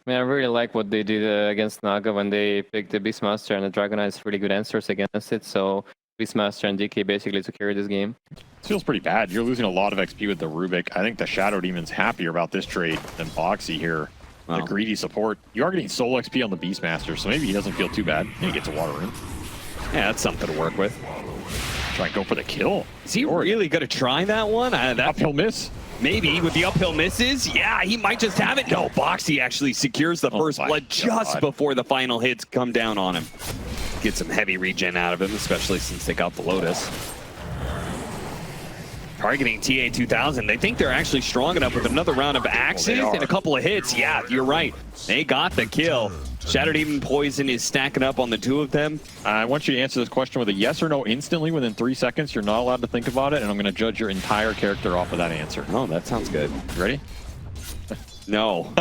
I mean, I really like what they did against Naga when they picked the Beastmaster, and the Dragon has really good answers against it. So Beastmaster and DK basically to carry this game. This feels pretty bad. You're losing a lot of XP with the Rubik. I think the Shadow Demon's happier about this trade than Boxi here. Wow. The greedy support. You are getting solo XP on the Beastmaster, so maybe he doesn't feel too bad. He gets a water room. Yeah, that's something to work with. Try and go for the kill. Is he really going to try that one? That uphill miss? Maybe with the uphill misses. Yeah, he might just have it. No, Boxi actually secures the first blood just before the final hits come down on him. Get some heavy regen out of him, especially since they got the Lotus. Targeting TA2000. They think they're actually strong enough with another round of axes and a couple of hits. Yeah, you're right. They got the kill. Shattered Even Poison is stacking up on the two of them. I want you to answer this question with a yes or no instantly within 3 seconds. You're not allowed to think about it, and I'm going to judge your entire character off of that answer. Oh, that sounds good. You ready? No.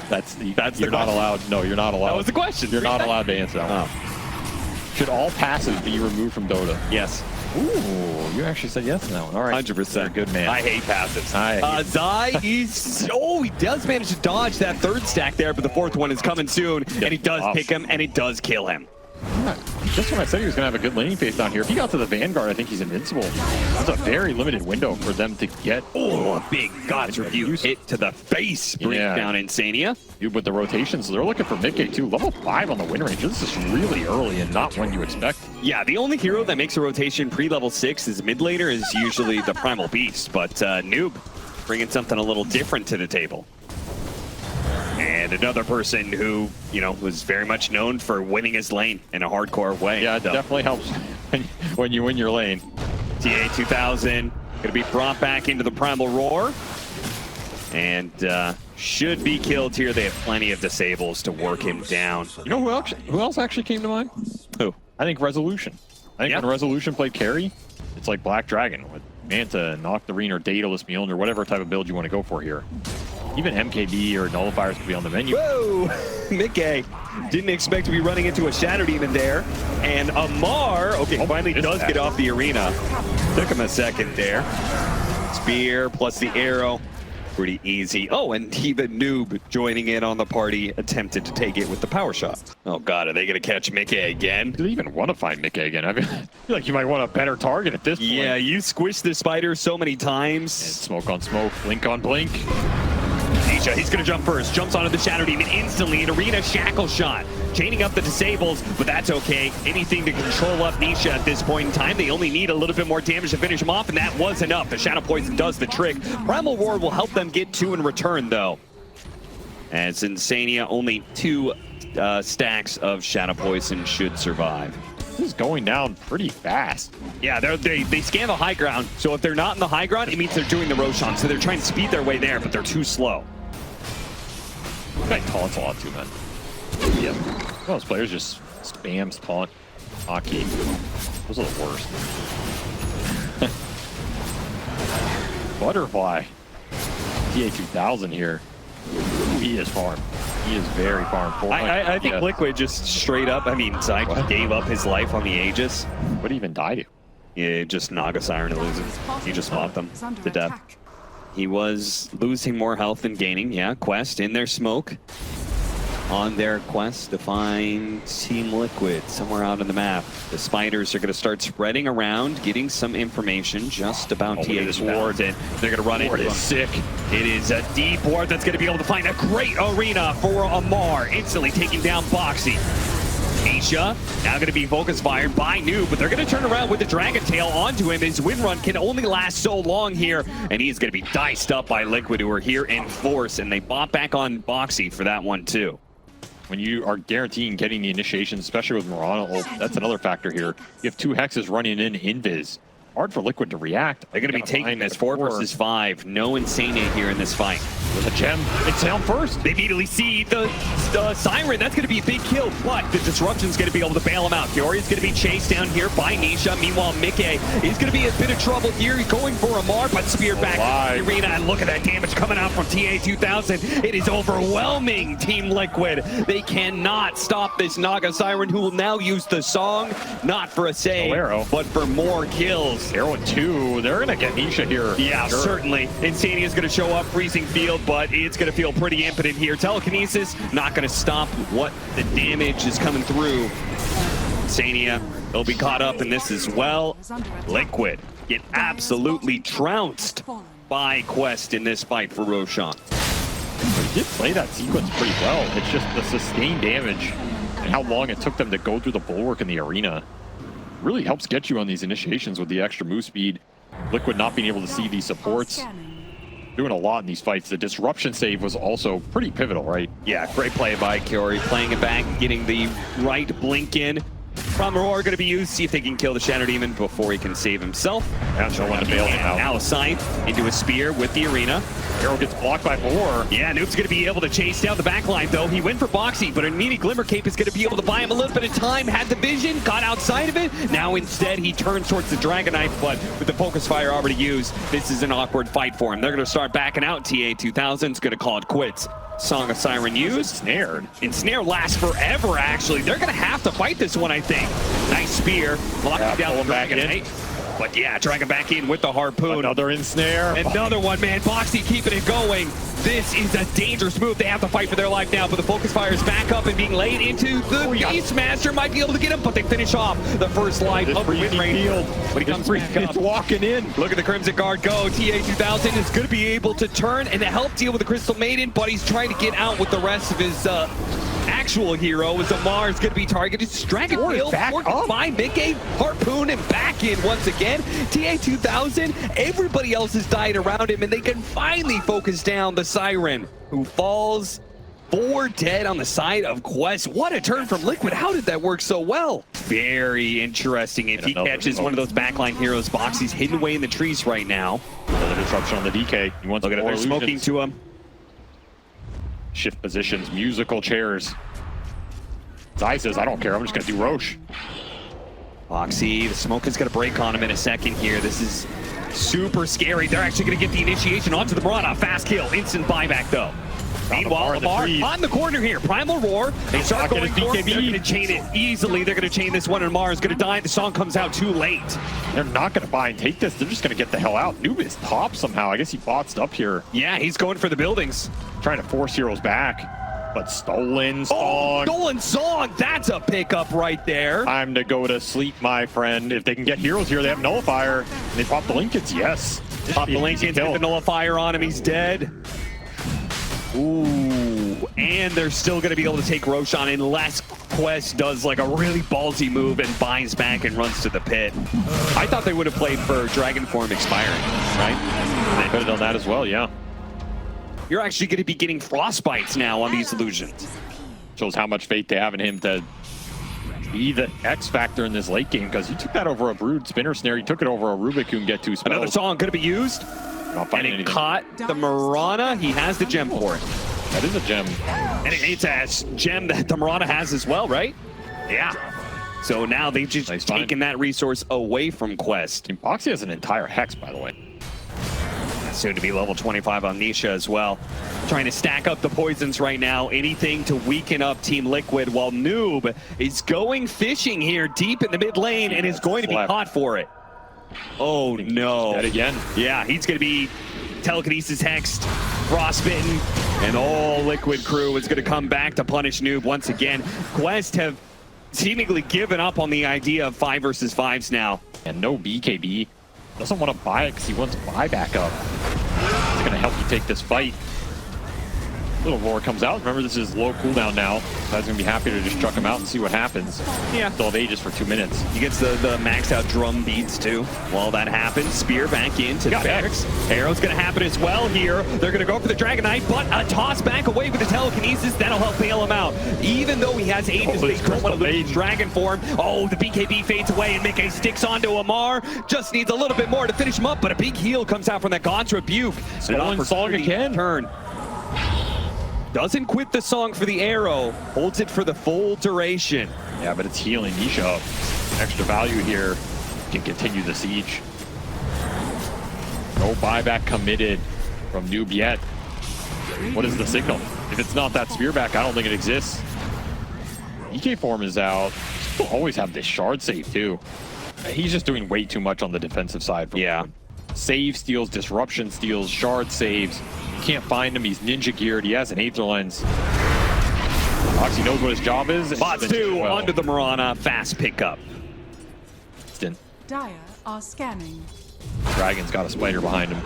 That's you're not allowed. No, you're not allowed. That was the question. You're not allowed to answer that one. Should all passes be removed from Dota? Yes. Ooh, you actually said yes to that one. All right. 100%. You're a good man. I hate passives. Zai, he does manage to dodge that third stack there, but the fourth one is coming soon, and he does pick him, and he does kill him. Yeah, just when I said he was going to have a good laning phase down here, if he got to the Vanguard, I think he's invincible. That's a very limited window for them to get. Oh, a big God's Rebuke hit to the face. Bring down iNSaNiA. Dude, with the rotations, they're looking for miCKe too. Level 5 on the win range. This is really early and not when you expect. Yeah, the only hero that makes a rotation pre-level 6 is mid laner is usually the Primal Beast, but Noob bringing something a little different to the table. And another person who, you know, was very much known for winning his lane in a hardcore way. Yeah, it definitely helps when you win your lane. TA2000 going to be brought back into the Primal Roar. And should be killed here. They have plenty of disables to work him down. You know who else actually came to mind? Who? I think Resolution. I think when Resolution played carry, it's like Black Dragon with Manta, Nocturne, or Daedalus Mjolnir, whatever type of build you want to go for here. Even MKB or Nullifiers could be on the menu. Whoa! miCKe didn't expect to be running into a Shatter Demon there. And OmaR, finally does get off the arena. Took him a second there. Spear plus the arrow. Pretty easy. Oh, and even Noob joining in on the party, attempted to take it with the power shot. Oh God, are they going to catch miCKe again? Do they even want to find miCKe again? I feel like you might want a better target at this point. Yeah, you squished the spider so many times. And smoke on smoke, blink on blink. Nisha, he's going to jump first. Jumps onto the Shadow Demon instantly. An arena shackle shot. Chaining up the disables, but that's okay. Anything to control up Nisha at this point in time. They only need a little bit more damage to finish him off, and that was enough. The Shadow Poison does the trick. Primal Roar will help them get 2 in return, though. As iNSaNiA, only 2 stacks of Shadow Poison should survive. This is going down pretty fast. Yeah, they scan the high ground, so if they're not in the high ground, it means they're doing the Roshan, so they're trying to speed their way there, but they're too slow. That guy taunts a lot too, man. Yep. Most players just spams taunt, hockey. Those are the worst. Butterfly. TA2000 here. Ooh, he is farm. He is very farm. I think Liquid just straight up, I mean, Zai gave up his life on the Aegis. What did he even die to? Yeah, just Naga Siren to lose it. He just fought them to death. He was losing more health than gaining. Yeah, Quest in their smoke. On their quest to find Team Liquid somewhere out on the map. The spiders are going to start spreading around, getting some information just about TA's ward, and they're going to run into him. Sick. It is a deep ward that's going to be able to find a great arena for OmaR, instantly taking down Boxi. Nisha now going to be focus fired by Noob, but they're going to turn around with the Dragon Tail onto him. His win run can only last so long here, and he's going to be diced up by Liquid, who are here in force, and they bought back on Boxi for that one too. When you are guaranteeing getting the initiation, especially with Mirana, that's another factor here. You have 2 hexes running in invis. Hard for Liquid to react. They're going to be taking this 4 versus 5. No iNSaNiA here in this fight. There's a gem. It's down first. They immediately see the Siren. That's going to be a big kill, but the Disruption's going to be able to bail him out. Kaori's going to be chased down here by Nisha. Meanwhile, miCKe is going to be in a bit of trouble here. He's going for OmaR, but spear back in the arena. And look at that damage coming out from TA2000. It is overwhelming, Team Liquid. They cannot stop this Naga Siren, who will now use the song, not for a save, but for more kills. 0 and 2. They're going to get Nisha here. Yeah, sure. Certainly. iNSaNiA is going to show up, freezing field, but it's going to feel pretty impotent here. Telekinesis not going to stop what the damage is coming through. iNSaNiA will be caught up in this as well. Liquid get absolutely trounced by Quest in this fight for Roshan. He did play that sequence pretty well. It's just the sustained damage and how long it took them to go through the bulwark in the arena. Really helps get you on these initiations with the extra move speed. Liquid not being able to see these supports. Doing a lot in these fights. The disruption save was also pretty pivotal, right? Yeah, great play by kaori, playing it back, getting the right blink in. OmaR going to be used, see if they can kill the Shadow Demon before he can save himself. That's no one to bail him out. Now a scythe into a spear with the arena. Arrow gets blocked by 4. Yeah, Noob's going to be able to chase down the backline, though. He went for Boxi, but an immediate Glimmer Cape is going to be able to buy him a little bit of time. Had the vision, got outside of it. Now instead, he turns towards the Dragon Knife, but with the Focus Fire already used, this is an awkward fight for him. They're going to start backing out. TA2000 is going to call it quits. Song of Siren used. Snared. Ensnare lasts forever, actually. They're going to have to fight this one, I think. Nice spear. Locking down the Dragon Knight. But yeah, dragging back in with the harpoon. Another ensnare. Another one, man. Boxi keeping it going. This is a dangerous move. They have to fight for their life now, but the Focus Fire is back up and being laid into the Beastmaster. Might be able to get him, but they finish off the first life of the win rate. But he comes back up. Walking in. Look at the Crimson Guard go. TA2000 is going to be able to turn and to help deal with the Crystal Maiden, but he's trying to get out with the rest of his actual hero as OmaR is going to be targeted. Dragon Field by miCKe, harpoon and back in once again. TA2000, everybody else has died around him, and they can finally focus down the Siren, who falls 4 dead on the side of Quest. What a turn from Liquid. How did that work so well? Very interesting. If he catches one of those backline heroes, Boxi's hidden away in the trees right now. Another disruption on the DK. He wants Look at it, they're smoking to him. Shift positions, musical chairs. Zai says, I don't care, I'm just gonna do Roche. Boxi, the smoke is gonna break on him in a second here. This is super scary. They're actually gonna get the initiation onto the Mirana. Fast kill, instant buyback though. Meanwhile, OmaR on the corner here. Primal Roar. They start going for it. They're going to chain it easily. They're going to chain this one, and OmaR is going to die. The song comes out too late. They're not going to buy and take this. They're just going to get the hell out. Noob is top somehow. I guess he botsed up here. Yeah, he's going for the buildings. Trying to force heroes back. But stolen song. Oh, stolen song. That's a pickup right there. Time to go to sleep, my friend. If they can get heroes here, they have Nullifier. And they pop the Lincolns. Yes. Pop the Lincolns, get the Nullifier on him. He's dead. Ooh, and they're still going to be able to take Roshan unless Quest does like a really ballsy move and buys back and runs to the pit. I thought they would have played for Dragon Form expiring, right? They could have done that as well, yeah. You're actually going to be getting frostbites now on these illusions. Shows how much faith they have in him to be the X factor in this late game, because he took that over a Brood Spinner Snare. He took it over a Rubik who can get 2 spells. Another song going to be used. And it caught the Mirana. He has the gem for it. That is a gem. And it's a gem that the Mirana has as well, right? Yeah. So now they've just taken that resource away from Quest. And Boxi has an entire Hex, by the way. Soon to be level 25 on Nisha as well. Trying to stack up the poisons right now. Anything to weaken up Team Liquid, while Noob is going fishing here deep in the mid lane and is going to be caught for it. Oh no. Dead again. Yeah, he's going to be telekinesis hexed, frostbitten, and all Liquid crew is going to come back to punish Noob once again. Quest have seemingly given up on the idea of 5 versus 5s now. And no BKB. Doesn't want to buy it because he wants buyback up. It's going to help you take this fight. Little Roar comes out. Remember, this is low cooldown now. So I was going to be happy to just chuck him out and see what happens. Yeah. Still have Aegis for 2 minutes. He gets the maxed out drum beats too. While that happens, spear back into the barracks. Arrow's going to happen as well here. They're going to go for the Dragon Knight, but a toss back away with the telekinesis. That'll help bail him out. Even though he has Aegis, they don't want to lose Dragon Form. Oh, the BKB fades away and miCKe sticks onto OmaR. Just needs a little bit more to finish him up, but a big heal comes out from that God's Rebuke. Stolen song again. Turn. Doesn't quit the song for the arrow, holds it for the full duration. Yeah, but it's healing Nisha up. Extra value here, can continue the siege. No buyback committed from Noob yet. What is the signal? If it's not that spear back, I don't think it exists. EK form is out. Still always have this shard save too. He's just doing way too much on the defensive side. Yeah. Save steals, disruption steals, shard saves. You can't find him. He's ninja geared. He has an Aether Lens. Boxi knows what his job is. Bots 2 onto the Mirana. Fast pickup. Dire are scanning. Dragon's got a spider behind him.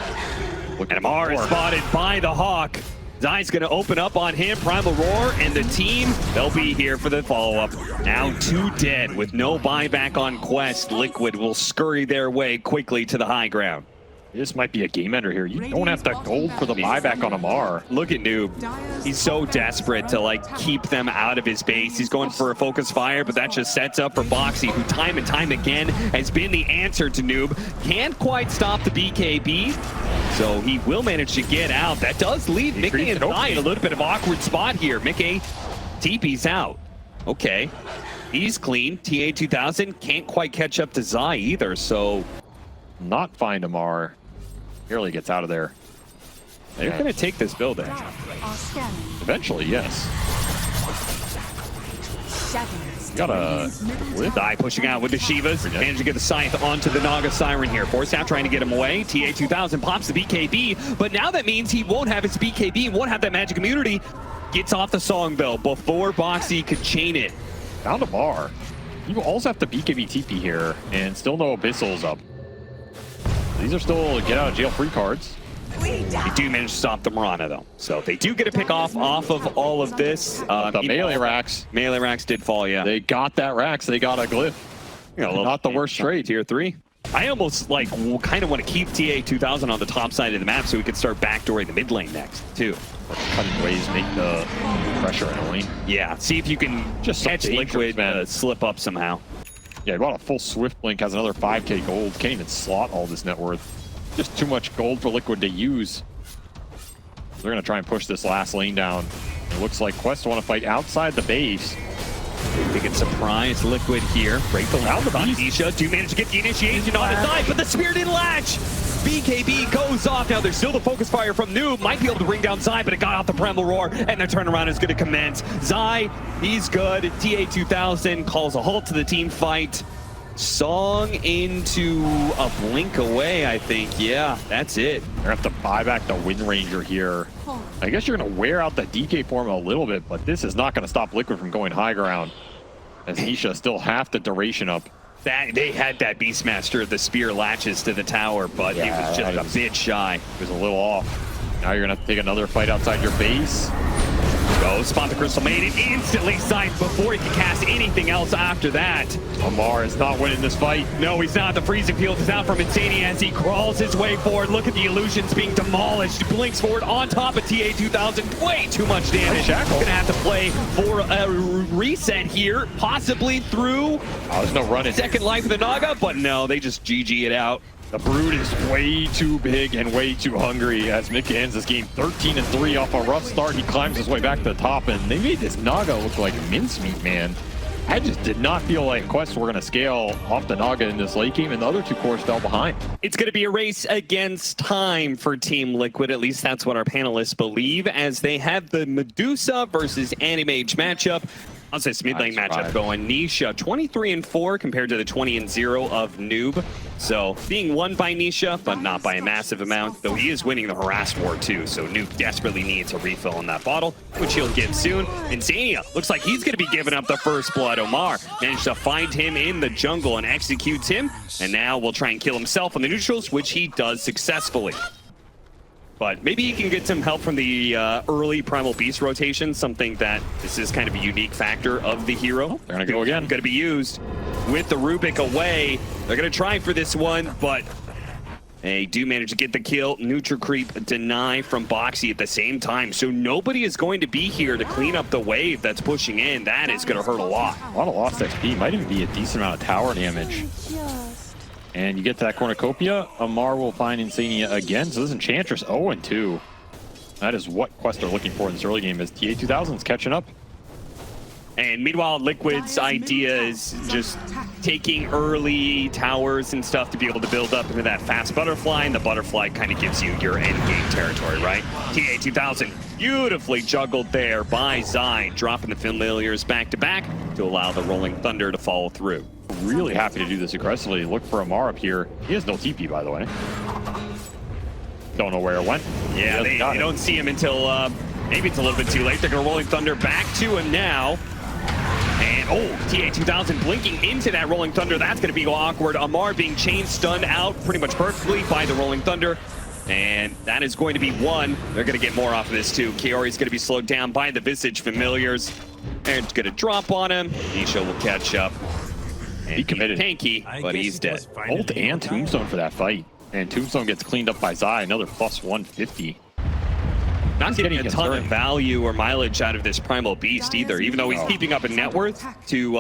And OmaR is spotted by the Hawk. Zai's going to open up on him. Primal Roar and the team, they'll be here for the follow-up. Now 2 dead with no buyback on Quest. Liquid will scurry their way quickly to the high ground. This might be a game ender here. You don't have to gold for the buyback on OmaR. Look at Noob. He's so desperate to like keep them out of his base. He's going for a focus fire, but that just sets up for Boxi, who time and time again has been the answer to Noob. Can't quite stop the BKB, so he will manage to get out. That does leave miCKe and Zai in a little bit of awkward spot here. miCKe TP's out. Okay, he's clean. TA2000 can't quite catch up to Zai either, so not find OmaR. Barely gets out of there. They're going to take this building. Eventually, yes. Got a Zai pushing out with the Shivas. Managed to get the Scythe onto the Naga Siren here. Force out trying to get him away. TA2000 pops the BKB, but now that means he won't have his BKB, won't have that magic immunity. Gets off the song though before Boxi could chain it. Found OmaR. You also have to BKB TP here, and still no Abyssal's up. These are still get out of jail free cards. They do manage to stop the Mirana though, so they do get a pick off of all of this. The melee racks. Melee racks did fall, yeah. They got that racks. They got a glyph. Not the worst trade. Tier 3. I almost like kind of want to keep TA2000 on the top side of the map so we can start backdooring the mid lane next too. Cutting ways make the pressure annoying. Yeah, see if you can just catch Liquid slip up somehow. Yeah, he bought a full Swift Blink, has another 5k gold. Can't even slot all this net worth. Just too much gold for Liquid to use. They're going to try and push this last lane down. It looks like Quest want to fight outside the base. They can surprise Liquid here. Break the round about Nisha. Do manage to get the initiation on his side, but the spear didn't latch. BKB goes off. Now there's still the focus fire from Noob. Might be able to bring down Zai, but it got off the Primal Roar, and the turnaround is going to commence. Zai, he's good. TA2000 calls a halt to the team fight. Song into a blink away, I think. Yeah, that's it. They're going to have to buy back the Wind Ranger here. I guess you're going to wear out the DK form a little bit, but this is not going to stop Liquid from going high ground. As Nisha still half the duration up. They had that Beastmaster, the spear latches to the tower, but it was just a bit shy. It was a little off. Now you're going to have to take another fight outside your base. Go, spot the Crystal Maiden, instantly sights before he can cast anything else after that. OmaR is not winning this fight. No, he's not. The freezing field is out from iNSaNiA as he crawls his way forward. Look at the illusions being demolished. Blinks forward on top of TA2000. Way too much damage. Gonna have to play for a reset here, possibly through there's no running. Second life of the Naga, but no, they just GG it out. The Brood is way too big and way too hungry as miCKe ends this game 13-3 off a rough start. He climbs his way back to the top, and they made this Naga look like mincemeat, man. I just did not feel like Quest were going to scale off the Naga in this late game, and the other two cores fell behind. It's going to be a race against time for Team Liquid. At least that's what our panelists believe, as they have the Medusa versus Animage matchup. How's this mid lane matchup going? Nisha 23-4 compared to the 20-0 of Noob. So being won by Nisha, but not by a massive amount, though he is winning the Harassed War too. So Noob desperately needs a refill on that bottle, which he'll get soon. iNSaNiA looks like he's going to be giving up the first blood. OmaR managed to find him in the jungle and executes him. And now we'll try and kill himself on the neutrals, which he does successfully. But maybe he can get some help from the early Primal Beast rotation, something that this is kind of a unique factor of the hero. They're going to go again. Going to be used with the Rubik away. They're going to try for this one, but they do manage to get the kill. Neutral creep deny from Boxi at the same time. So nobody is going to be here to clean up the wave that's pushing in. That is going to hurt a lot. A lot of lost XP. Might even be a decent amount of tower damage. And you get to that cornucopia, OmaR will find iNSaNiA again. So this Enchantress 0-2. That is what Quest are looking for in this early game, as TA2000's catching up. And meanwhile, Liquid's idea is just taking early towers and stuff to be able to build up into that fast butterfly, and the butterfly kind of gives you your end game territory, right? TA2000 beautifully juggled there by Zai, dropping the familiars back to back to allow the Rolling Thunder to follow through. really happy to do this aggressively. Look for OmaR up here. He has no TP, by the way. Don't know where it went. Yeah, they don't see him until maybe it's a little bit too late. They're going to Rolling Thunder back to him now. And TA2000 blinking into that Rolling Thunder. That's going to be awkward. OmaR being chain stunned out pretty much perfectly by the Rolling Thunder. And that is going to be one. They're going to get more off of this too. Kaori's going to be slowed down by the Visage Familiars. And it's going to drop on him. Nisha will catch up. And he committed. Tanky, but he's dead. Ult and Tombstone for that fight. And Tombstone gets cleaned up by Zai, another plus 150. Not getting a ton of value or mileage out of this Primal Beast either, even though he's keeping up in net worth to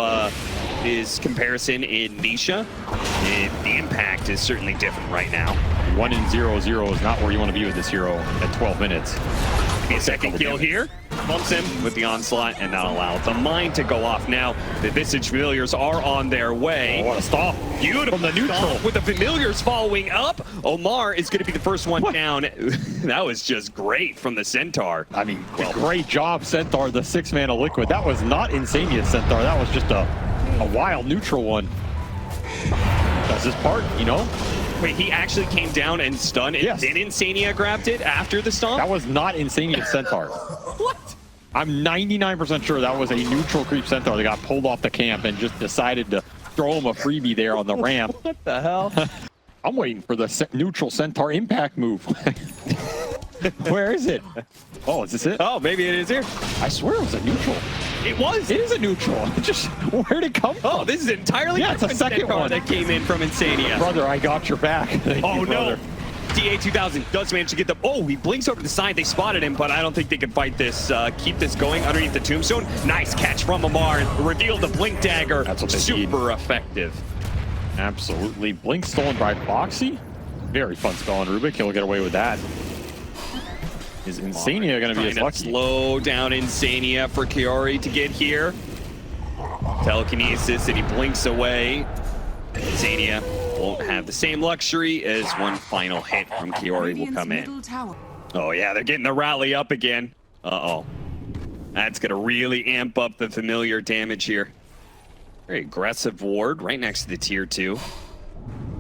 his comparison in Nisha. The impact is certainly different right now. 1-0-0 is not where you want to be with this hero at 12 minutes. Be a second kill here. Bumps him with the onslaught and not allow the mine to go off now. The Visage Familiars are on their way. Oh, what a stop. Beautiful from the neutral. With the Familiars following up. OmaR is going to be the first one down. That was just great from the Centaur. I mean, great job, Centaur, the 6-mana Liquid. That was not iNSaNiA Centaur. That was just a wild neutral one. That's his part, you know? Wait, he actually came down and stunned, and then iNSaNiA grabbed it after the stomp? That was not iNSaNiA Centaur. What? I'm 99% sure that was a neutral creep Centaur that got pulled off the camp and just decided to throw him a freebie there on the ramp. What the hell? I'm waiting for the neutral Centaur impact move. Where is it? Oh, is this it? Oh, maybe it is here. I swear it was a neutral. It was. It is a neutral. Just where'd it come from? Oh, this is entirely it's a second Centaur one that came in from iNSaNiA. Brother, I got your back. Thank you, no. brother. TA2000 does manage to get the... Oh, he blinks over to the side. They spotted him, but I don't think they can fight this, keep this going underneath the Tombstone. Nice catch from OmaR. Revealed the Blink Dagger. That's what they Super effective. Absolutely. Blink stolen by Boxi. Very fun spell on Rubik. He'll get away with that. Is iNSaNiA going to be as lucky? Slow down iNSaNiA for Kaori to get here. Telekinesis, and he blinks away. iNSaNiA won't have the same luxury as one final hit from Kaori will come in. Oh yeah, they're getting the rally up again. Uh-oh. That's going to really amp up the familiar damage here. Very aggressive ward right next to the tier 2.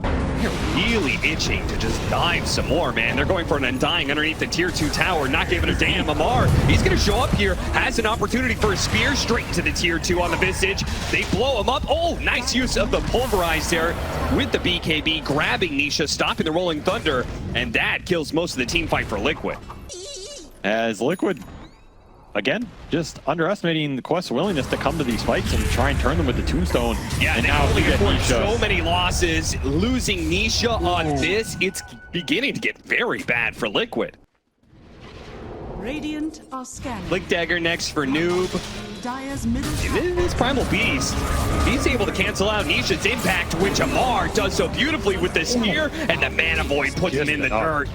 They're really itching to just dive some more, man. They're going for an Undying underneath the tier 2 tower, not giving a damn. OmaR, he's going to show up here, has an opportunity for a spear straight to the tier 2 on the Visage. They blow him up. Oh, nice use of the Pulverize there with the BKB, grabbing Nisha, stopping the Rolling Thunder, and that kills most of the team fight for Liquid. As Liquid, again, just underestimating the Quest's willingness to come to these fights and try and turn them with the Tombstone. Yeah, and now they get Nisha. So many losses, losing Nisha on this, it's beginning to get very bad for Liquid. Radiant are scanning. Blink Dagger next for Noob. Dire's middle This Primal Beast, he's able to cancel out Nisha's impact, which OmaR does so beautifully with the spear, and the Mana Void puts him in the dirt.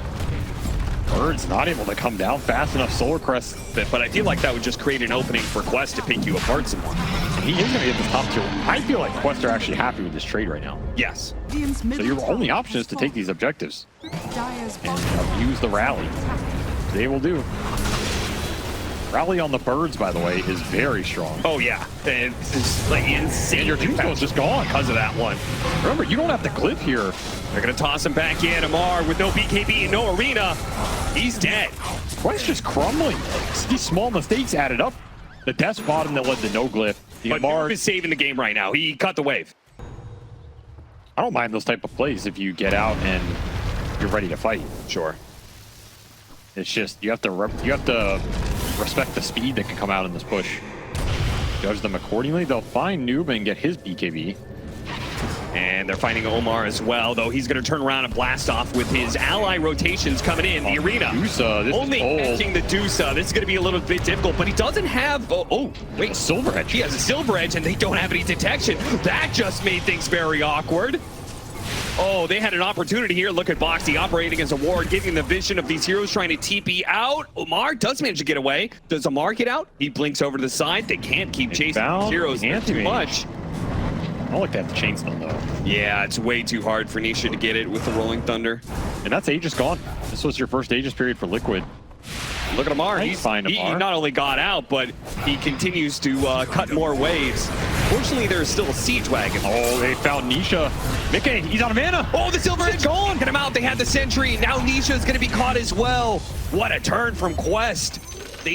Bird's not able to come down fast enough. Solar Crest, but I feel like that would just create an opening for Quest to pick you apart some more. He is going to get this top tier. I feel like Quest are actually happy with this trade right now. Yes. So your only option is to take these objectives and abuse the rally. They will do. Rally on the birds, by the way, is very strong. Oh yeah, it's like insane. And your Tombstone's just gone because of that one. Remember, you don't have to clip here. They're gonna toss him back in. OmaR with no BKB and no arena. He's dead. Quest just crumbling. These small mistakes added up. The death bottom that led to no glyph. But OmaR is saving the game right now. He cut the wave. I don't mind those type of plays if you get out and you're ready to fight. Sure. It's just you have to respect the speed that can come out in this push. Judge them accordingly. They'll find Noob and get his BKB. And they're finding OmaR as well, though he's going to turn around and blast off with his ally rotations coming in. The arena. Dusa, this only is catching the Dusa. This is going to be a little bit difficult, but he doesn't have... wait. Silver Edge. He has a Silver Edge, and they don't have any detection. That just made things very awkward. Oh, they had an opportunity here. Look at Boxi operating as a ward, giving the vision of these heroes trying to TP out. OmaR does manage to get away. Does OmaR get out? He blinks over to the side. They can't keep chasing these heroes too much. I don't like to have the chain stun though. Yeah, it's way too hard for Nisha to get it with the Rolling Thunder. And that's Aegis gone. This was your first Aegis period for Liquid. Look at OmaR. He's fine, He OmaR. not only got out, but he continues to cut more waves. Fortunately, there's still a siege wagon. Oh, they found Nisha. miCKe, he's out of mana. Oh, the Silver Edge gone. Get him out. They had the sentry. Now Nisha is going to be caught as well. What a turn from Quest.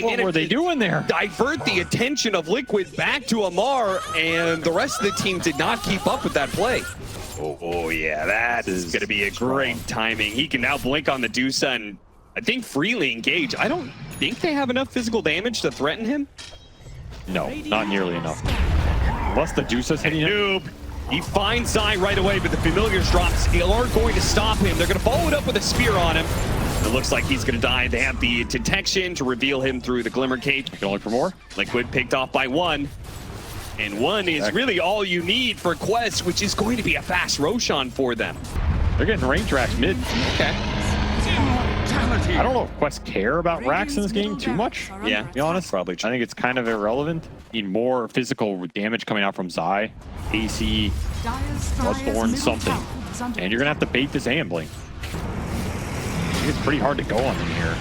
What were they doing there? Divert the attention of Liquid back to OmaR, and the rest of the team did not keep up with that play. Oh yeah, that is going to be a great timing. He can now blink on the Dusa and I think freely engage. I don't think they have enough physical damage to threaten him. No, not nearly enough. Unless the Dusa's hitting him. Noob. He finds Zai right away, but the Familiars drops are going to stop him. They're going to follow it up with a spear on him. It looks like he's going to die. They have the detection to reveal him through the Glimmer Cage. You can only for more. Liquid picked off by one. And one is really all you need for Quest, which is going to be a fast Roshan for them. They're getting range racks mid. Okay. I don't know if Quest care about racks in this game too much. Yeah, To be honest, probably. I think it's kind of irrelevant. Need more physical damage coming out from Zai, AC, Bloodthorn, something. And you're gonna have to bait this Blink. I think it's pretty hard to go on him here.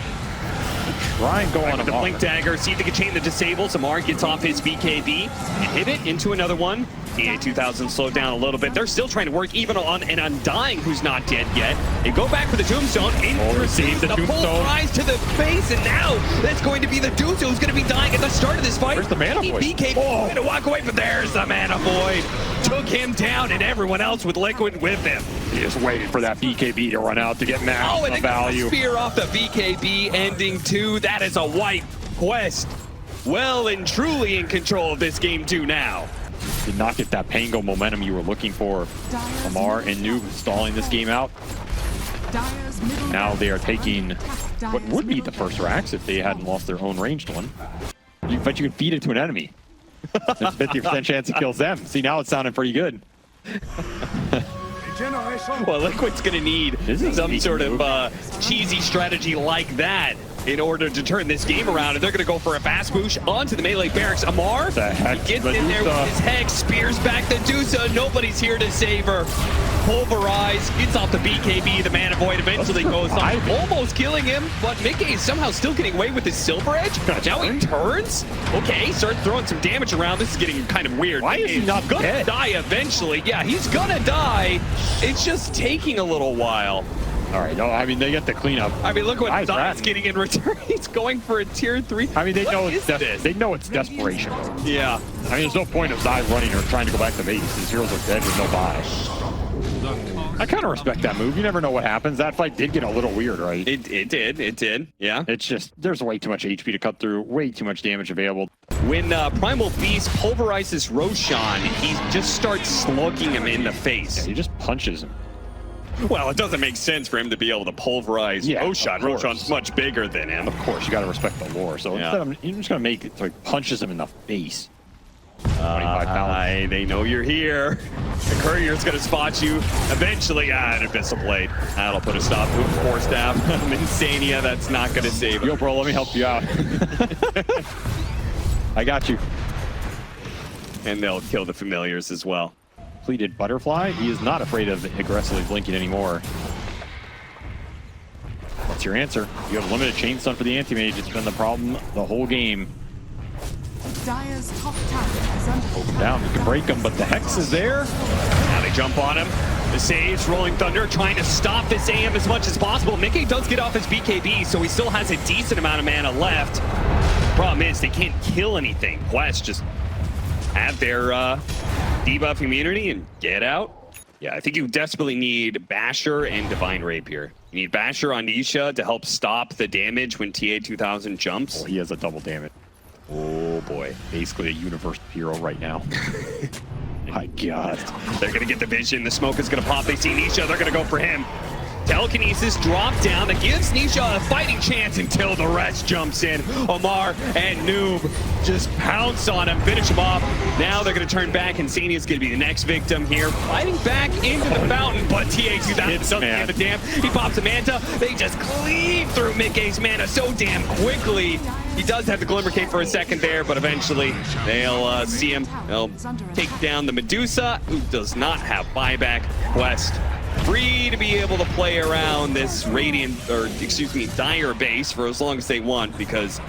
Try and go on The Blink Dagger, see if they can chain the disables. OmaR gets off his BKB, inhibit into another one. TA2000 slowed down a little bit. They're still trying to work even on an Undying who's not dead yet. They go back for the Tombstone. Receive the pull Tombstone. rise to the face, and now that's going to be the Dusa who's going to be dying at the start of this fight. Where's the Mana Void? BKB going to walk away, but there's the Mana Void. Took him down, and everyone else with Liquid with him. He just waited for that BKB to run out to get max Oh, and they got the value. spear off the BKB, ending 2. That is a wipe. Quest well and truly in control of this game 2 now. Did not get that Pango momentum you were looking for. OmaR and Noob stalling this game out. Now they are taking what would be the first racks if they hadn't lost their own ranged one. But you can feed it to an enemy. There's a 50% chance it kills them. See, now it's sounding pretty good. Well, Liquid's going to need some sort of cheesy strategy like that in order to turn this game around, and they're going to go for a fast push onto the melee barracks. OmaR gets in there with his Hex, spears back the Dusa. Nobody's here to save her. Pulverize, gets off the BKB, the Mana Void eventually goes on, almost killing him, but miCKe is somehow still getting away with his Silver Edge. Now he turns. Okay, starts throwing some damage around. This is getting kind of weird. Why is he not gonna dead? die eventually? Yeah, he's gonna die. It's just taking a little while. All right, no, I mean, they get the cleanup. I mean, look what Nice Zai's rat. getting in return. He's going for a tier 3. I mean, they know What it's is this? they know it's desperation. Yeah. I mean, there's no point of Zai running or trying to go back to base. His heroes are dead with no buy. I kind of respect that move. You never know what happens. That fight did get a little weird, right? It did. Yeah. It's just, there's way too much HP to cut through, way too much damage available. When Primal Beast pulverizes Roshan, he just starts slugging him in the face. He just punches him. Well, it doesn't make sense for him to be able to pulverize Roshan. of course. Roshan's much bigger than him. Of course, you got to respect the lore. So Yeah. instead of, you're just going to make it so he punches him in the face. 25 pounds. They know you're here. The courier's gonna spot you. Eventually, an Abyssal Blade. That'll put a stop to it. Force Staff. iNSaNiA, that's not gonna save him. Yo, bro, let me help you out. I got you. And they'll kill the Familiars as well. Pleated Butterfly. He is not afraid of aggressively blinking anymore. What's your answer? You have limited chain stun for the anti-mage. It's been the problem the whole game. Dire's top tower is under Down, you can break him, but the Hex is there. Now they jump on him. The Sage, Rolling Thunder, trying to stop this AM as much as possible. miCKe does get off his BKB, so he still has a decent amount of mana left. Problem is, they can't kill anything. Quest just have their debuff immunity and get out. Yeah, I think you desperately need Basher and Divine Rapier. You need Basher on Nisha to help stop the damage when TA2000 jumps. Oh, he has a double damage. Oh boy. Basically a universe hero right now. My God. They're going to get the vision. The smoke is going to pop. They see Nisha. They're going to go for him. Telekinesis drop down. That gives Nisha a fighting chance until the rest jumps in. OmaR and Noob just pounce on him, finish him off. Now they're going to turn back, and iNSaNiA is going to be the next victim here. Fighting back into the fountain, but TA2000 doesn't give a damn. He pops a Manta. They just cleave through miCKe's mana so damn quickly. He does have the Glimmer Cape for a second there, but eventually they'll see him. They'll take down the Medusa, who does not have buyback. Quest free to be able to play around this Dire base for as long as they want, because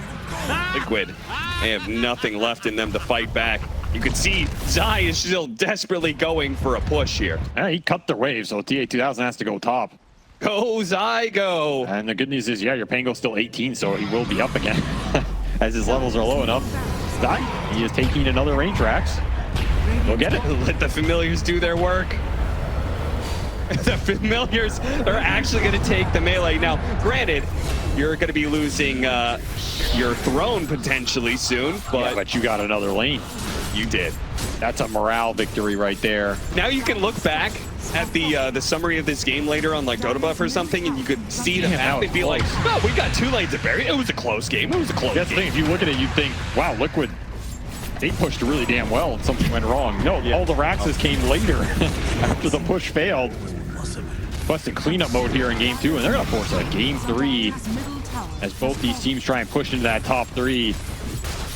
Liquid, they have nothing left in them to fight back. You can see Zai is still desperately going for a push here. Yeah, he cut their wave, so TA2000 has to go top. Go, Zai, go. And the good news is, yeah, your Pango's still 18, so he will be up again as his levels are low enough. Zai, he is taking another range racks. Go get it. Let the familiars do their work. The familiars are actually going to take the melee. Now, granted, you're going to be losing your throne potentially soon, but you got another lane. You did. That's a morale victory right there. Now you can look back at the summary of this game later on like Dota Buff or something, and you could see the map and be like, oh, we got 2 lanes of bury. It was a close game. It was a close game. That's the thing. If you look at it, you'd think, wow, Liquid, they pushed really damn well and something went wrong. No, all the Raxes came later after the push failed. Quest in cleanup mode here in game 2, and they're going to force a game 3 as both these teams try and push into that top 3.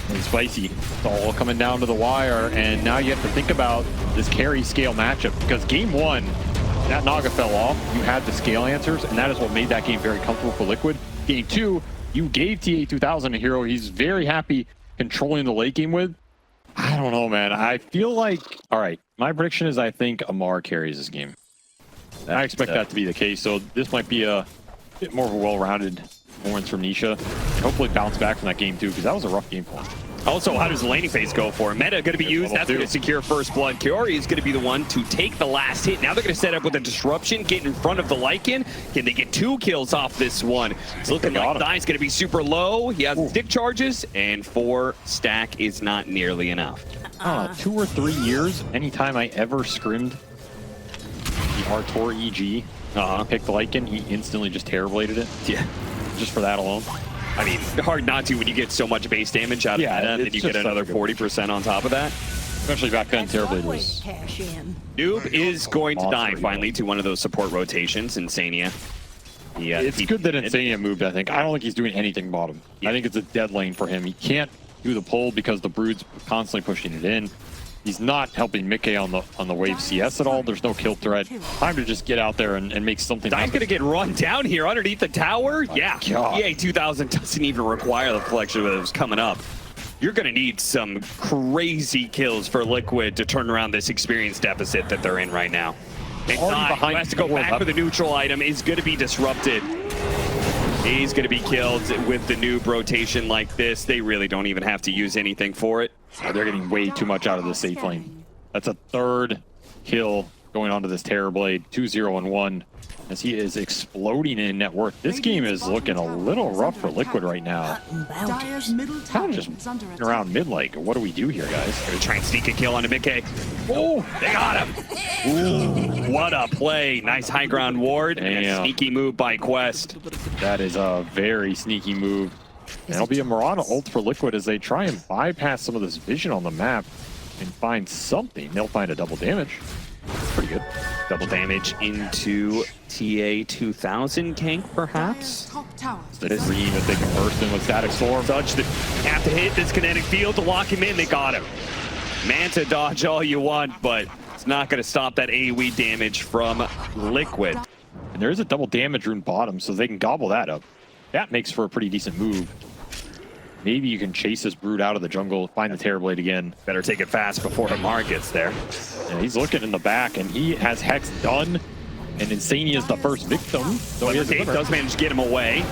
And spicy. It's all coming down to the wire, and now you have to think about this carry scale matchup, because game 1, that Naga fell off. You had the scale answers, and that is what made that game very comfortable for Liquid. Game 2, you gave TA2000 a hero he's very happy controlling the late game with. I don't know, man. I feel like, all right, my prediction is I think OmaR carries this game. I expect that to be the case, so this might be a bit more of a well-rounded performance from Nisha. And hopefully bounce back from that game too, because that was a rough game for him. Also, how does the laning phase go for him? Meta going to be used. That's going to secure first blood. Kaori is going to be the one to take the last hit. Now they're going to set up with a disruption, get in front of the Lycan. Can they get 2 kills off this one? It's looking like Zai's going to be super low. He has stick charges, and 4 stack is not nearly enough. 2 or 3 years, anytime I ever scrimmed the Artor EG, picked the Lycan, he instantly just terrorbladed it. Yeah. Just for that alone. I mean, hard not to when you get so much base damage out of that, and then you get another 40% on top of that. Especially back then, Terrorblade was... Noob is going to die finally to one of those support rotations, iNSaNiA. Yeah, it's good that iNSaNiA moved, I think. I don't think he's doing anything bottom. I think it's a dead lane for him. He can't do the pull because the Brood's constantly pushing it in. He's not helping miCKe on the wave CS at all. There's no kill threat. Time to just get out there and make something happen. He's going to get run down here underneath the tower. Yeah, TA2000 doesn't even require the flexion that was coming up. You're going to need some crazy kills for Liquid to turn around this experience deficit that they're in right now. And Zai, who has to go back for the neutral item, is going to be disrupted. He's going to be killed with the noob rotation like this. They really don't even have to use anything for it. They're getting way too much out of the safe lane. That's a 3rd kill going onto this Terrorblade. 2-0-1 as he is exploding in net worth. This game is looking a little rough for Liquid right now. Kind of just around mid, like, what do we do here, guys? Gonna try and sneak a kill onto miCKe. Oh, they got him. Ooh, what a play. Nice high ground ward and a sneaky move by Quest. That is a very sneaky move. And it'll be a Mirana ult for Liquid as they try and bypass some of this vision on the map and find something. They'll find a double damage. Pretty good. Double damage into TA2000 tank, perhaps? The dream that they can burst in with Static Storm. Dodge the, have to hit this kinetic field to lock him in. They got him. Manta dodge all you want, but it's not going to stop that AoE damage from Liquid. And there is a double damage rune bottom, so they can gobble that up. That makes for a pretty decent move. Maybe you can chase this Brood out of the jungle, find the Terrorblade again. Better take it fast before OmaR gets there. Yeah, he's looking in the back, and he has Hex done, and iNSaNiA is the first victim. So he does manage to get him away.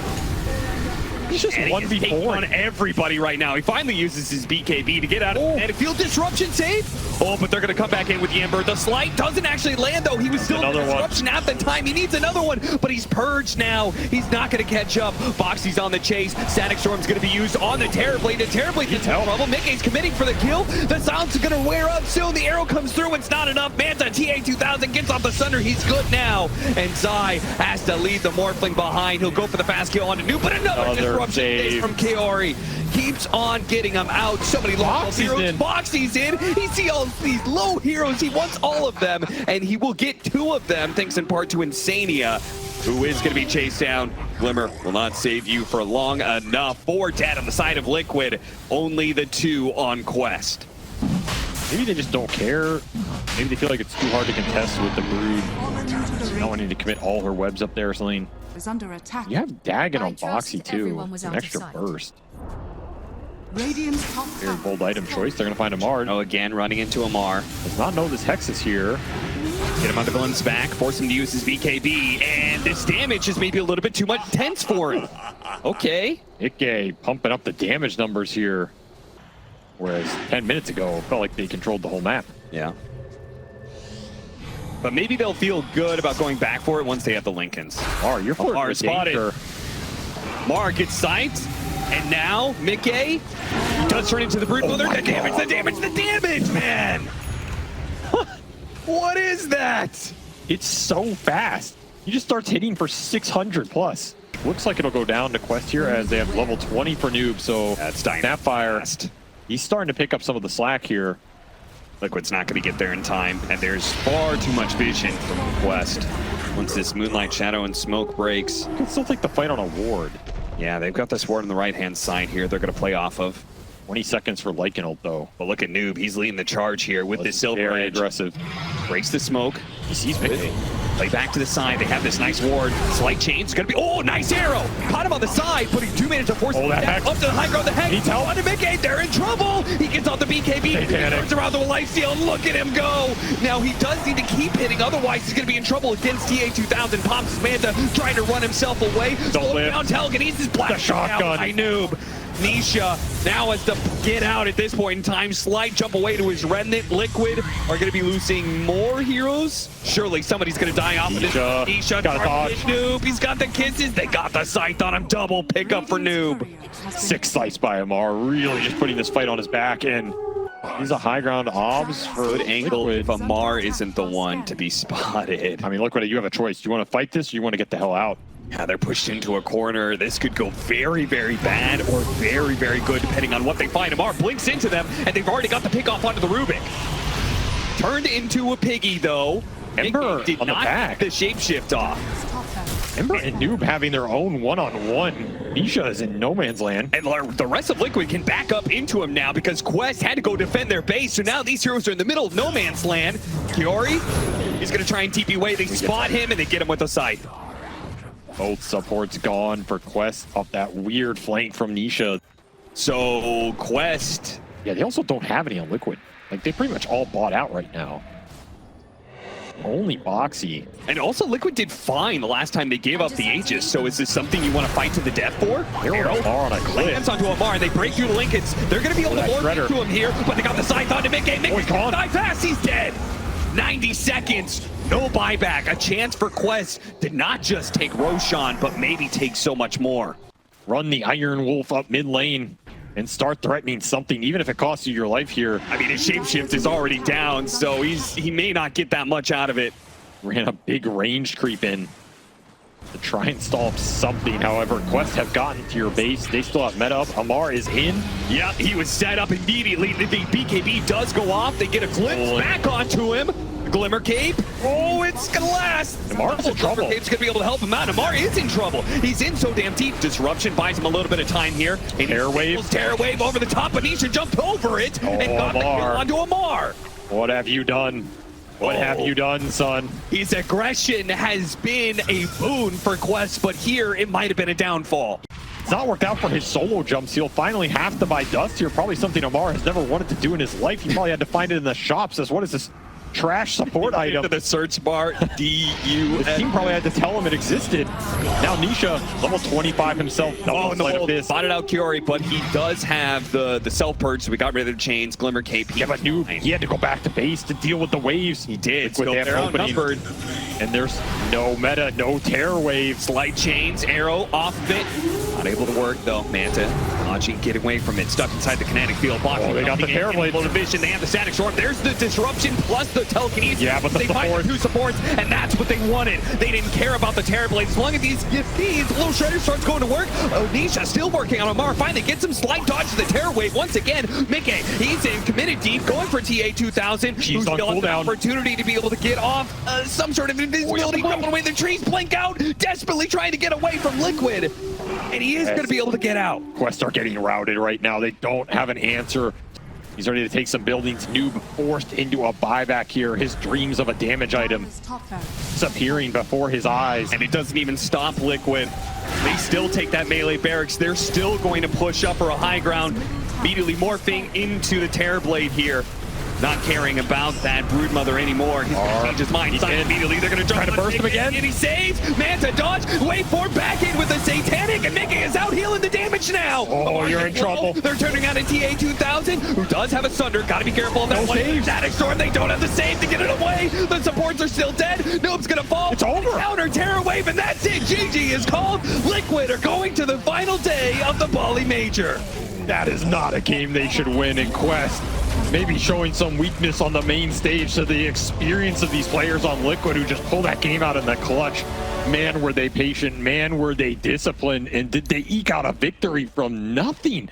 He's just 1v4 on everybody right now. He finally uses his BKB to get out of it. Field disruption save. Oh, but they're going to come back in with the Ember. The slight doesn't actually land, though. He was still in disruption at the time. He needs another one, but he's purged now. He's not going to catch up. Boxi's on the chase. Static Storm's going to be used on the Terrorblade. The Terrorblade gets in trouble. miCKe's committing for the kill. The sound's going to wear up soon. The arrow comes through. It's not enough. Manta, TA2000 gets off the Sunder. He's good now. And Zai has to leave the Morphling behind. He'll go for the fast kill on the noob, but another disruption from Kaori. Keeps on getting him out. So many low heroes. Boxi's in. He sees all these low heroes. He wants all of them, and he will get 2 of them, thanks in part to iNSaNiA, who is going to be chased down. Glimmer will not save you for long enough. 4 dead on the side of Liquid. Only the 2 on Quest. Maybe they just don't care. Maybe they feel like it's too hard to contest with the Brood Not wanting to commit all her webs up there or something. is under attack. You have Dagon on I trust Boxi too. everyone was An out of extra sight. burst. Radiant's top Very tower bold item is choice. They're gonna find OmaR. Oh, again, running into OmaR. Does not know this Hex is here. Get him on the glimpse back, force him to use his BKB, and this damage is maybe a little bit too much tense for him. Okay. miCKe pumping up the damage numbers here. Whereas 10 minutes ago, it felt like they controlled the whole map. Yeah. But maybe they'll feel good about going back for it once they have the Lincolns. OmaR, you're flirting OmaR with spotted. danger. Mar gets psyched, and now miCKe does turn into the Brood Mother. my The damage, the damage, the damage, man! What is that? It's so fast. He just starts hitting for 600 plus. Looks like it'll go down to Quest here as they have level 20 for Noob. So That's dying Snapfire, fast. he's starting to pick up some of the slack here. Liquid's not going to get there in time, and there's far too much vision from Quest. Once this Moonlight Shadow and Smoke breaks, You can still take the fight on a ward. yeah, they've got this ward on the right-hand side here they're going to play off of. 20 seconds for Lycan ult though. But look at Noob, he's leading the charge here with the Silver Very Edge. aggressive. Breaks the smoke. He sees miCKe. Play back to the side. They have this nice ward. Slight change. It's going to be... Oh, nice arrow! Caught him on the side, putting 2 minutes to force him that down. Hex. Up to the high ground. The Hex. Needs help. On to miCKe. They're in trouble. He gets off the BKB. He panic. turns around to a lifesteal. Look at him go. Now, he does need to keep hitting. Otherwise, he's going to be in trouble against TA2000. Pops his Manta, trying to run himself away. Slow live. down telekinesis. Black The shotgun. I Noob. Nisha now has to get out at this point in time. Slight jump away to his remnant. Liquid are going to be losing more heroes. Surely somebody's going to die off of this. Nisha, Nisha, gotta targeted dodge. Noob. He's got the kisses. They got the scythe on him. Double pickup for Noob. courier has been 6 slice by OmaR, really just putting this fight on his back, and he's a high ground obs for Good angle if Liquid. OmaR isn't the one to be spotted. I mean, Liquid, you have a choice. Do you want to fight this or you want to get the hell out? Yeah, they're pushed into a corner. This could go very, very bad or very, very good depending on what they find. OmaR blinks into them, and they've already got the pick off onto the Rubik. Turned into a piggy, though. Ember miCKe did on the not back. get the shapeshift off. top tower. Ember and Noob having their own one-on-one. Nisha is in no man's land. And the rest of Liquid can back up into him now because Quest had to go defend their base. So now these heroes are in the middle of no man's land. kaori, he's going to try and TP away. They spot him and they get him with a scythe. Both supports gone for Quest off that weird flank from Nisha. So Quest, Yeah, they also don't have any on Liquid. Like, they pretty much all bought out right now. Only Boxi. and also Liquid did fine the last time they gave up the Aegis. So is this something you want to fight to the death for? Arrow on a cliff. Lands onto OmaR and they break through the Lincolns. They're going to be able to that warp shredder. into him here, but they got the scythe onto miCKe. Oh, he's miCKe's gone. gonna die fast. He's dead. 90 seconds. No buyback. A chance for Quest to not just take Roshan, but maybe take so much more. Run the Iron Wolf up mid lane and start threatening something, even if it costs you your life here. I mean, his shapeshift is already down, so he may not get that much out of it. Ran a big range creep in to try and stall up something. However, Quest have gotten to your base. They still have meta up. OmaR is in. Yep, he was set up immediately. The BKB does go off. They get a glimpse Oh. back onto him. Glimmer Cape. Oh, it's gonna last. OmaR's in trouble. Glimmer Cape's gonna be able to help him out. OmaR is in trouble. He's in so damn deep. Disruption buys him a little bit of time here. And Terror wave. Terror wave over the top, but Nisha jumped over it and got the kill OmaR. onto OmaR. What have you done? What have you done, son? His aggression has been a boon for Quest, but here it might have been a downfall. It's not worked out for his solo jumps. He'll finally have to buy dust here. Probably something OmaR has never wanted to do in his life. He probably had to find it in the shops. As what is this trash support item? Into the search bar, The DU. team probably had to tell him it existed. Now Nisha, level 25 himself. Oh, Double no, abyss. spotted out kaori, but he does have the self-purge, so we got rid of the chains, Glimmer Cape. Yeah, but Noob, he had to go back to base to deal with the waves. He did, With so the they're opening. outnumbered. And there's no meta, no terror waves. Slight chains, arrow off of it. Not able to work though. Manta launching, get away from it. Stuck inside the kinetic field. Blocking. Oh, they got the nothing, Terror Blade. able to vision. They have the static storm. There's the disruption plus the telekinesis. Yeah, but the they find support. the 2 supports, and that's what they wanted. They didn't care about the Terror Blade. As long as these little shredder starts going to work. Nisha still working on OmaR. Finally gets some slight dodge to the Terror Wave once again. miCKe, he's in committed deep, going for TA2000. She's who's on still has an cooldown. opportunity to be able to get off some sort of invisibility, jumping away. The trees blink out, desperately trying to get away from Liquid. And he is going to be able to get out. Quest are getting routed right now. They don't have an answer. He's ready to take some buildings. Noob forced into a buyback here. His dreams of a damage item Dire's top barracks disappearing before his eyes. And it doesn't even stop Liquid. They still take that melee barracks. They're still going to push up for a high ground, immediately morphing into the Terrorblade here. Not caring about that Broodmother anymore. He's going to change his mind. Sign immediately. They're going to Trying to burst him again. And he saves. Manta dodge. Wait for back in with the Satanic. And miCKe is out healing the damage now. Oh, you're in trouble. They're turning on a TA-2000, who does have a Sunder. Got to be careful of that one. Static Storm. They don't have the save to get it away. The supports are still dead. Noob's going to fall. It's over. Counter Terror Wave, and that's it. GG is called. Liquid are going to the final day of the BALI Major. That is not a game they should win in Quest. Maybe showing some weakness on the main stage to the experience of these players on Liquid who just pulled that game out in the clutch. Man, were they patient. Man, were they disciplined. And did they eke out a victory from nothing?